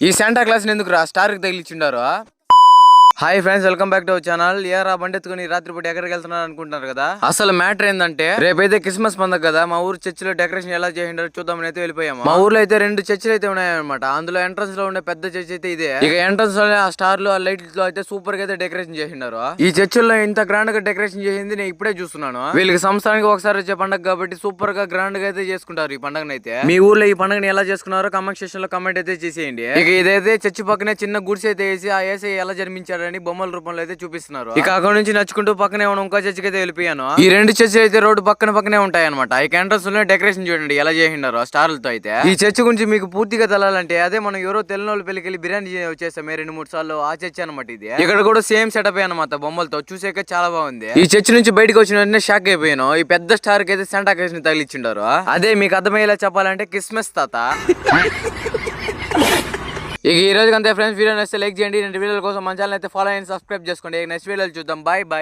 ఈ Santa Claus ఎందుకు రా స్టార్ కి తగిలిచ్చిండారు. Hi friends, welcome back to our channel. ఏరా బండి ఎత్తుకుని రాత్రిపూట ఎక్కడికి వెళ్తున్నారు అనుకుంటున్నారు కదా. అసలు మ్యాటర్ ఏంటంటే రేపైతే క్రిస్మస్ పండుగ కదా. మా ఊరు చర్చిలో డెకరేషన్ ఎలా చేసిండారో చూద్దామని అయితే వెళ్ళిపోయాము. మా ఊర్లో అయితే 2 చర్చిలు అయితే ఉన్నాయన్నమాట. అందులో ఎంట్రన్స్ లో ఉండే పెద్ద చర్చ్ అయితే ఇదే. ఇక ఎంట్రన్స్ లో ఆ స్టార్లు ఆ లైట్స్ లో అయితే సూపర్ గా అయితే డెకరేషన్ చేసిండారు. ఈ చర్చిల్లో ఇంత గ్రాండ్ గా డెకరేషన్ చేసింది నేను ఇప్పుడే చూస్తున్నాను. వీళ్ళకి సంవత్సరానికి ఒకసారి వచ్చే పండుగ కాబట్టి సూపర్ గా గ్రాండ్ గా అయితే చేసుకుంటారు ఈ పండుగను అయితే. మీ ఊర్లో ఈ పండుగని ఎలా చేసుకున్నారో కామెంట్ సెక్షన్ లో కామెంట్ అయితే చేసేయండి. ఇక ఇదైతే చర్చి పక్కనే చిన్న గుడిసె అయితే వేసి ఆ ఏసై ఎలా జన్మించారని బొమ్మల రూపంలో అయితే చూపిస్తున్నారు. ఇక అక్కడ నుంచి నడుచుకుంటూ పక్కనే ఉన్న ఇంకో చర్చికి అయితే వెళ్ళిపోయాను. ఈ 2 చర్చిలు అయితే రోడ్డు పక్కనే ఉంటాయి అనమాట. ఈ ఎంట్రన్స్ లో డెకరేషన్ చూడండి ఎలా చేసిండారో స్టార్లతో అయితే. ఈ చర్చి గురించి మీకు పూర్తిగా తెలాలంటే అదే మనం ఎవరో తెలియని వాళ్ళు పెళ్ళికెళ్ళి బిర్యానీ వచ్చేస్తాం 2-3 సార్లు ఆ చర్చి అనమాట ఇది. ఇక్కడ కూడా సేమ్ సెటప్ అనమాట బొమ్మలతో. చూసాక చాలా బాగుంది. ఈ చర్చి నుంచి బయటకు వచ్చిన వెంటనే షాక్ అయిపోయాను. ఈ పెద్ద స్టార్ కి అయితే శాంటా క్లాస్ ని తగిలిచ్చిండారు. అదే మీకు అర్థమయ్యేలా చెప్పాలంటే క్రిస్మస్ తాత. ఇక ఈ రోజు అంతే ఫ్రెండ్స్. వీడియో నచ్చితే లైక్ చేయండి. 2 వీడియోల కోసం మన ఛానల్ అయితే ఫాలో అయ్యి సబ్స్క్రైబ్ చేసుకోండి. నెక్స్ట్ వీడియోలు చూద్దాం. Bye bye.